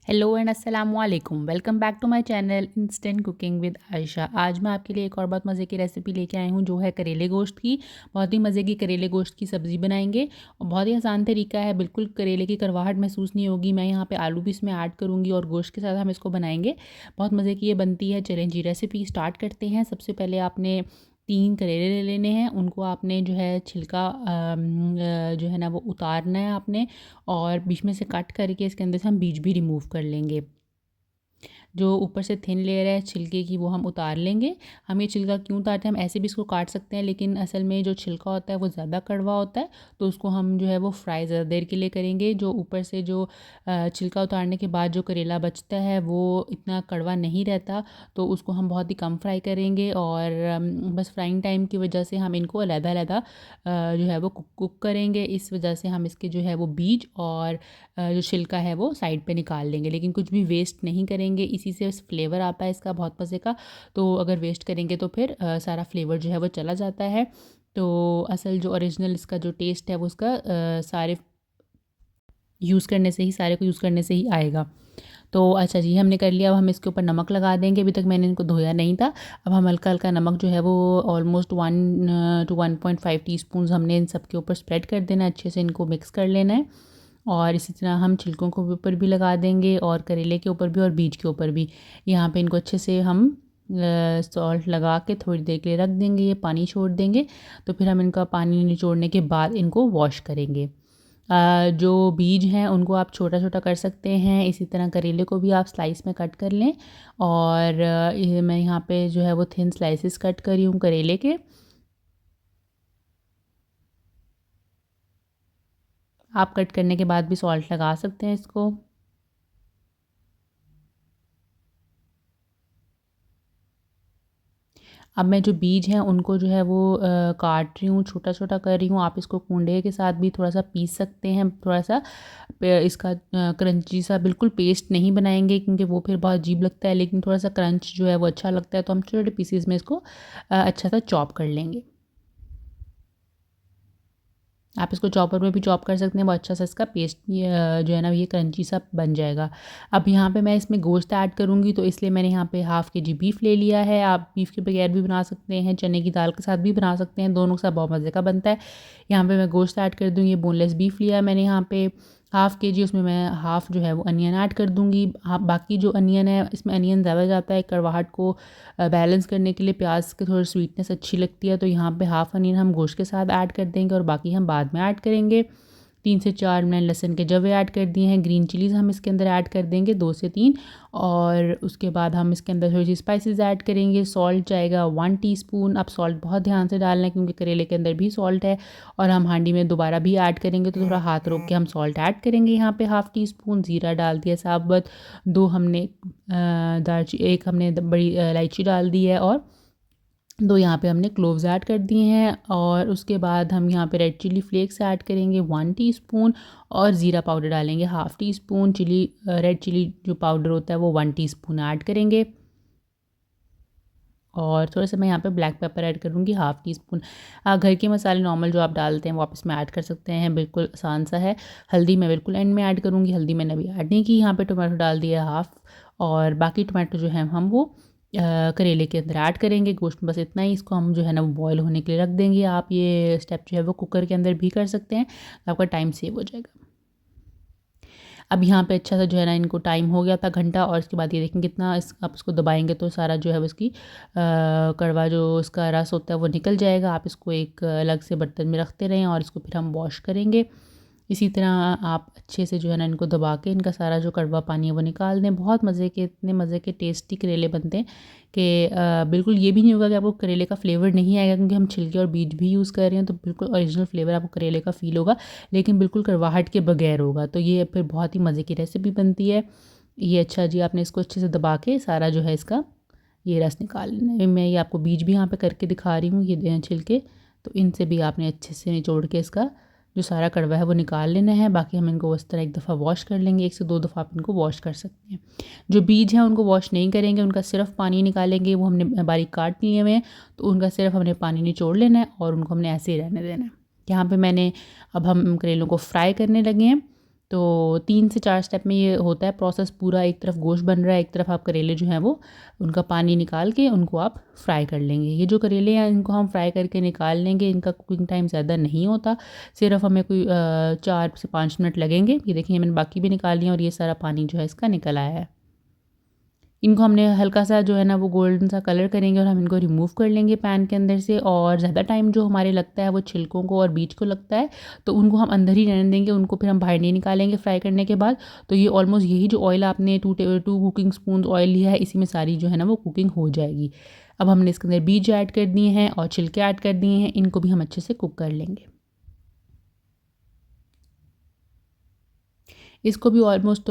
Hello and अस्सलाम वालेकुम। Welcome back to my channel instant cooking with Ayesha. आज मैं आपके लिए एक और बहुत मज़े की रेसिपी लेके आई हूँ जो है करेले गोश्त की। बहुत ही मज़े की करेले गोश्त की सब्ज़ी बनाएंगे और बहुत ही आसान तरीका है, बिल्कुल करेले की कड़वाहट महसूस नहीं होगी। मैं यहाँ पे आलू भी इसमें ऐड करूँगी और गोश्त के साथ हम इसको बनाएंगे। बहुत मज़े की ये बनती है। चलें जी रेसिपी स्टार्ट करते हैं। सबसे पहले आपने 3 करेले ले लेने हैं। उनको आपने जो है छिलका जो है ना वो उतारना है आपने, और बीच में से कट करके इसके अंदर से हम बीज भी रिमूव कर लेंगे। जो ऊपर से थिन लेयर है छिलके की वो हम उतार लेंगे। हम ये छिलका क्यों उतारते हैं, हम ऐसे भी इसको काट सकते हैं, लेकिन असल में जो छिलका होता है वो ज़्यादा कड़वा होता है, तो उसको हम जो है वो फ्राई ज़्यादा देर के लिए करेंगे। जो ऊपर से जो छिलका उतारने के बाद जो करेला बचता है वो इतना कड़वा नहीं रहता, तो उसको हम बहुत ही कम फ्राई करेंगे। और बस फ्राइंग टाइम की वजह से हम इनको अलग-अलग जो है वो कुक करेंगे। इस वजह से हम इसके जो है वो बीज और जो छिलका है वो साइड पे निकाल लेंगे, लेकिन कुछ भी वेस्ट नहीं करेंगे। इसी से फ्लेवर आता है इसका बहुत मज़े का। तो अगर वेस्ट करेंगे तो फिर सारा फ्लेवर जो है वो चला जाता है। तो असल जो ओरिजिनल इसका जो टेस्ट है वो उसका सारे यूज़ करने से ही, सारे को यूज़ करने से ही आएगा। तो अच्छा जी, हमने कर लिया। अब हम इसके ऊपर नमक लगा देंगे। अभी तक मैंने इनको धोया नहीं था। अब हम हल्का हल्का नमक जो है वो ऑलमोस्ट 1 to 1.5 टीस्पून हमने इन सब के ऊपर स्प्रेड कर देना है। अच्छे से इनको मिक्स कर लेना है। और इसी तरह हम छिलकों के ऊपर भी लगा देंगे और करेले के ऊपर भी और बीज के ऊपर भी। यहाँ पे इनको अच्छे से हम सॉल्ट लगा के थोड़ी देर के लिए रख देंगे। ये पानी छोड़ देंगे, तो फिर हम इनका पानी निचोड़ने के बाद इनको वॉश करेंगे। जो बीज हैं उनको आप छोटा-छोटा कर सकते हैं। इसी तरह करेले को भी आप स्लाइस में कट कर लें। और ये मैं यहाँ पे जो है वो थिन स्लाइसेस कट करी हूँ करेले के। आप कट करने के बाद भी सॉल्ट लगा सकते हैं इसको। अब मैं जो बीज हैं उनको जो है वो काट रही हूँ, छोटा-छोटा कर रही हूँ। आप इसको कूंडे के साथ भी थोड़ा-सा पीस सकते हैं। थोड़ा-सा इसका क्रंची सा, बिल्कुल पेस्ट नहीं बनाएँगे क्योंकि वो फिर बहुत अजीब लगता है, लेकिन थोड़ा-सा क्रंच जो है वो अच्छा लगता है, तो हम छोटे-छोटे पीसेज़ में इसको अच्छा सा चॉप कर लेंगे। आप इसको चॉपर में भी चॉप कर सकते हैं, बहुत अच्छा सा इसका पेस्ट जो है ना ये क्रंची सा बन जाएगा। अब यहाँ पे मैं इसमें गोश्त ऐड करूँगी, तो इसलिए मैंने यहाँ पे हाफ़ केजी बीफ ले लिया है। आप बीफ के बगैर भी बना सकते हैं, चने की दाल के साथ भी बना सकते हैं, दोनों के साथ बहुत मज़े का बनता है। यहाँ पे मैं गोश्त ऐड कर दूँगी। बोनलेस बीफ लिया है मैंने यहाँ पे हाफ़ केजी, उसमें मैं हाफ़ जो है वो अनियन ऐड कर दूँगी। हाँ, बाकी जो अनियन है इसमें अनियन ज़्यादा जाता है कड़वाहट को बैलेंस करने के लिए। प्याज की थोड़ी स्वीटनेस अच्छी लगती है, तो यहाँ पे हाफ़ अनियन हम गोश्त के साथ ऐड कर देंगे और बाकी हम बाद में ऐड करेंगे। 3 से 4 मैंने लहसुन के जवे ऐड कर दिए हैं। ग्रीन चिलीज़ हम इसके अंदर ऐड कर देंगे 2 से 3। और उसके बाद हम इसके अंदर थोड़ी सी स्पाइसेस ऐड करेंगे। सॉल्ट जाएगा 1 टीस्पून। अब सॉल्ट बहुत ध्यान से डालना है क्योंकि करेले के अंदर भी सॉल्ट है, और हम हांडी में दोबारा भी ऐड करेंगे, तो थोड़ा हाथ रोक के हम सॉल्ट ऐड करेंगे। यहाँ पे हाफ़ टी स्पून ज़ीरा डाल दिया साबुत। 2 हमने एक हमने बड़ी इलायची डाल दी है, और 2 यहाँ पे हमने क्लोव्स ऐड कर दिए हैं। और उसके बाद हम यहाँ पे रेड चिली फ्लेक्स ऐड करेंगे 1 टीस्पून, और ज़ीरा पाउडर डालेंगे half teaspoon. Red chilli जो पाउडर होता है वो 1 टीस्पून ऐड करेंगे। और थोड़ा-सा मैं यहाँ पे ब्लैक पेपर ऐड करूँगी हाफ़ टी स्पून। घर के मसाले नॉर्मल जो आप डालते हैं वो आप इसमें ऐड कर सकते हैं, बिल्कुल आसान सा है। हल्दी मैं बिल्कुल एंड में ऐड करूँगी, हल्दी मैंने अभी ऐड नहीं की। यहाँ पे टोमेटो डाल दिया हाफ़, और बाकी टोमेटो जो है हम वो करेले के अंदर ऐड करेंगे। गोश्त बस इतना ही, इसको हम जो है ना वो बॉयल होने के लिए रख देंगे। आप ये स्टेप जो है वो कुकर के अंदर भी कर सकते हैं, तो आपका टाइम सेव हो जाएगा। अब यहाँ पे अच्छा सा जो है ना इनको टाइम हो गया था घंटा, और इसके बाद ये देखें कितना आप इसको दबाएंगे तो सारा जो है वो इसकी कड़वा जो इसका रस होता है वो निकल जाएगा। आप इसको एक अलग से बर्तन में रखते रहें और इसको फिर हम वॉश करेंगे। इसी तरह आप अच्छे से जो है ना इनको दबा के इनका सारा जो कड़वा पानी है वो निकाल दें। बहुत मज़े के, इतने मज़े के टेस्टी करेले बनते हैं कि बिल्कुल ये भी नहीं होगा कि आपको करेले का फ्लेवर नहीं आएगा, क्योंकि हम छिलके और बीज भी यूज़ कर रहे हैं, तो बिल्कुल ओरिजिनल फ्लेवर आपको करेले का फ़ील होगा, लेकिन बिल्कुल कड़वाहट के बगैर होगा। तो ये फिर बहुत ही मज़े की रेसिपी बनती है ये। अच्छा जी, आपने इसको अच्छे से दबा के सारा जो है इसका ये रस निकाल लेना है। मैं ये आपको बीज भी यहाँ पे करके दिखा रही हूँ, ये छिलके, तो इनसे भी आपने अच्छे से निचोड़ के इसका जो सारा कड़वा है वो निकाल लेना है। बाकी हम इनको उस तरह एक दफ़ा वॉश कर लेंगे, 1 से 2 दफ़ा आप इनको वॉश कर सकते हैं। जो बीज हैं उनको वॉश नहीं करेंगे, उनका सिर्फ पानी निकालेंगे। वो हमने बारीक काट लिए हुए हैं, तो उनका सिर्फ हमने पानी निचोड़ लेना है और उनको हमने ऐसे ही रहने देना है। यहाँ पे मैंने अब हम करेलों को फ्राई करने लगे हैं। तो 3 से 4 स्टेप में ये होता है प्रोसेस पूरा। एक तरफ गोश्त बन रहा है, एक तरफ आप करेले जो हैं वो उनका पानी निकाल के उनको आप फ्राई कर लेंगे। ये जो करेले हैं इनको हम फ्राई करके निकाल लेंगे। इनका कुकिंग टाइम ज़्यादा नहीं होता, सिर्फ हमें कोई 4 से 5 मिनट लगेंगे। ये देखिए मैंने बाकी भी निकाल लिया और ये सारा पानी जो है इसका निकल आया है। इनको हमने हल्का सा जो है ना वो गोल्डन सा कलर करेंगे और हम इनको रिमूव कर लेंगे पैन के अंदर से। और ज़्यादा टाइम जो हमारे लगता है वो छिलकों को और बीज को लगता है, तो उनको हम अंदर ही रहने देंगे, उनको फिर हम बाहर नहीं निकालेंगे फ्राई करने के बाद। तो ये ऑलमोस्ट यही जो ऑयल आपने 2 कुकिंग स्पून ऑयल लिया है, इसी में सारी जो है ना वो कुकिंग हो जाएगी। अब हमने इसके अंदर बीज ऐड कर दिए हैं और छिलके ऐड कर दिए हैं, इनको भी हम अच्छे से कुक कर लेंगे। इसको भी ऑलमोस्ट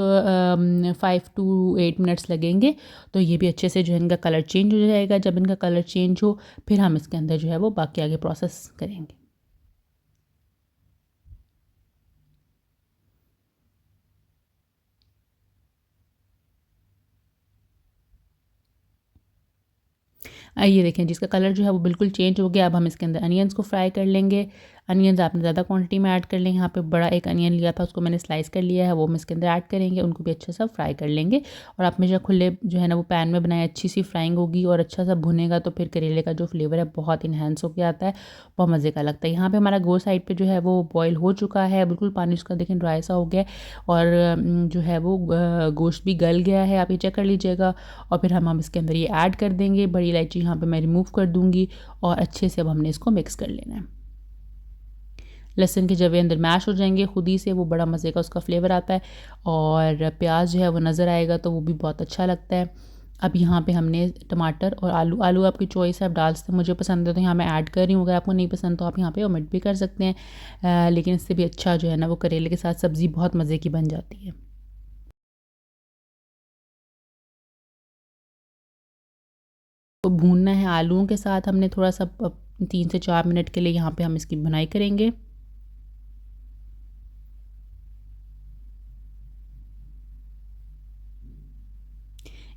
5 टू 8 मिनट्स लगेंगे। तो ये भी अच्छे से जो है इनका कलर चेंज हो जाएगा। जब इनका कलर चेंज हो फिर हम इसके अंदर जो है वो बाकी आगे प्रोसेस करेंगे। ये देखें जिसका कलर जो है वो बिल्कुल चेंज हो गया। अब हम इसके अंदर अनियंस को फ्राई कर लेंगे। अनियंस आपने ज़्यादा क्वांटिटी में ऐड कर लेंगे। यहाँ पे बड़ा एक अनियन लिया था, उसको मैंने स्लाइस कर लिया है, वो हम इसके अंदर ऐड करेंगे। उनको भी अच्छा सा फ्राई कर लेंगे। और आप हमेशा खुले जो है ना वो पैन में बनाए, अच्छी सी फ्राइंग होगी और अच्छा सा भुनेगा तो फिर करेले का जो फ्लेवर है बहुत इन्हेंस होकर आता है, बहुत मज़े का लगता है। यहाँ पर हमारा गो साइड पर जो है वो बॉयल हो चुका है, बिल्कुल पानी उसका देखें ड्राई सा हो गया और जो है वो गोश्त भी गल गया है, आप ये चेक कर लीजिएगा। और फिर हम इसके अंदर ये ऐड कर देंगे। बड़ी इलायची यहाँ पे मैं रिमूव कर दूँगी और अच्छे से अब हमने इसको मिक्स कर लेना है। लहसुन के जवे अंदर मैश हो जाएंगे खुद ही से, वो बड़ा मज़े का उसका फ्लेवर आता है। और प्याज जो है वो नज़र आएगा तो वो भी बहुत अच्छा लगता है। अब यहाँ पे हमने टमाटर और आलू, आलू आपकी चॉइस है, आप डाल सकते हैं। मुझे पसंद है तो यहाँ मैं ऐड कर रही हूँ, अगर आपको नहीं पसंद तो आप यहाँ पे ओमिट भी कर सकते हैं। लेकिन इससे भी अच्छा जो है ना वो करेले के साथ सब्ज़ी बहुत मज़े की बन जाती है। तो भूनना है आलूओं के साथ हमने थोड़ा सा 3 से 4 मिनट के लिए यहाँ पे हम इसकी भुनाई करेंगे।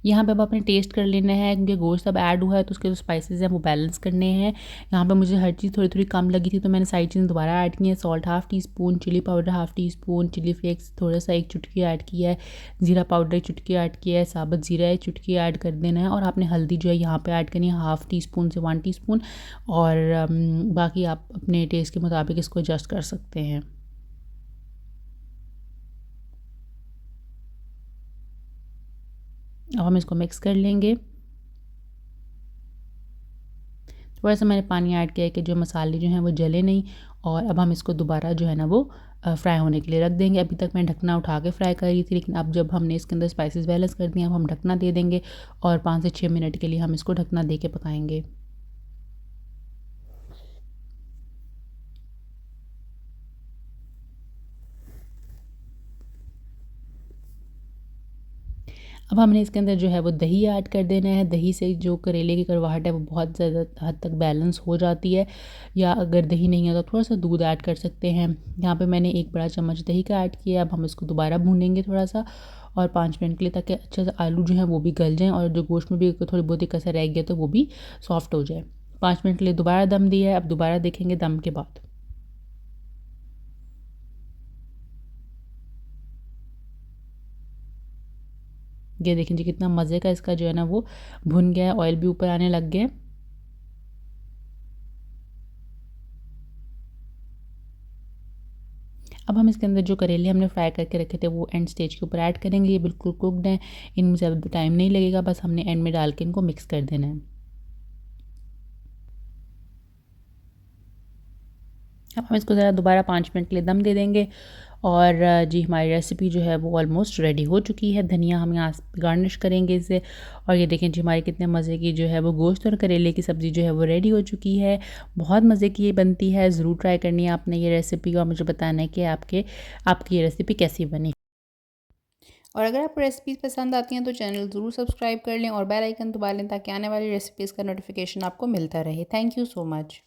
यहाँ पे अब आपने टेस्ट कर लेना है क्योंकि गोश्त अब ऐड हुआ है तो उसके जो स्पाइसेस हैं वो बैलेंस करने हैं। यहाँ पे मुझे हर चीज़ थोड़ी थोड़ी कम लगी थी तो मैंने सारी चीज़ें दोबारा ऐड की हैं। Salt half teaspoon, chilli powder half teaspoon, chilli flakes थोड़ा सा 1 चुटकी ऐड किया है, ज़ीरा पाउडर 1 चुटकी ऐड किया है, साबुत ज़ीरा 1 चुटकी ऐड कर देना है। और आपने हल्दी जो है यहाँ पर ऐड करनी है हाफ़ टी स्पून से 1 टी स्पून। और बाकी आप अपने टेस्ट के मुताबिक इसको एडजस्ट कर सकते हैं। अब हम इसको मिक्स कर लेंगे। थोड़ा सा मैंने पानी ऐड किया है कि जो मसाले जो हैं वो जले नहीं। और अब हम इसको दोबारा जो है ना वो फ्राई होने के लिए रख देंगे। अभी तक मैं ढकना उठा के फ्राई कर रही थी, लेकिन अब जब हमने इसके अंदर स्पाइसेस बैलेंस कर दिए अब हम ढकना दे देंगे और 5 से 6 मिनट के लिए हम इसको ढकना दे के पकाएंगे। अब हमने इसके अंदर जो है वो दही ऐड कर देना है। दही से जो करेले की कड़वाहट है वो बहुत ज़्यादा हद तक बैलेंस हो जाती है। या अगर दही नहीं है तो थोड़ा सा दूध ऐड कर सकते हैं। यहाँ पे मैंने 1 बड़ा चम्मच दही का ऐड किया। अब हम इसको दोबारा भूनेंगे थोड़ा सा और 5 मिनट के लिए, ताकि अच्छे से आलू जो हैं वो भी गल जाएँ और जो गोश्त में भी थोड़ी बहुत ही कसर रह गया तो वो भी सॉफ्ट हो जाए। 5 मिनट के लिए दोबारा दम दिया है, अब दोबारा देखेंगे दम के बाद। ये देखें जी कितना मज़े का इसका जो है ना वो भुन गया है, ऑयल भी ऊपर आने लग गया है। अब हम इसके अंदर जो करेले हमने फ्राई करके रखे थे वो एंड स्टेज के ऊपर ऐड करेंगे। ये बिल्कुल कुक्ड हैं, इनमें ज़्यादा टाइम नहीं लगेगा, बस हमने एंड में डाल के इनको मिक्स कर देना है। अब हम इसको ज़रा दोबारा 5 मिनट के लिए दम दे देंगे। और जी हमारी रेसिपी जो है वो ऑलमोस्ट रेडी हो चुकी है। धनिया हम यहाँ से गार्निश करेंगे इसे। और ये देखें जी हमारी कितने मज़े की जो है वो गोश्त और करेले की सब्ज़ी जो है वो रेडी हो चुकी है। बहुत मज़े की ये बनती है, ज़रूर ट्राई करनी है आपने ये रेसिपी और मुझे बताना है कि आपकी ये रेसिपी कैसी बनी। और अगर आपको रेसिपीज़ पसंद आती हैं तो चैनल ज़रूर सब्सक्राइब कर लें और बेल आइकन दबा लें ताकि आने वाली रेसिपीज़ का नोटिफिकेशन आपको मिलता रहे। Thank you so much.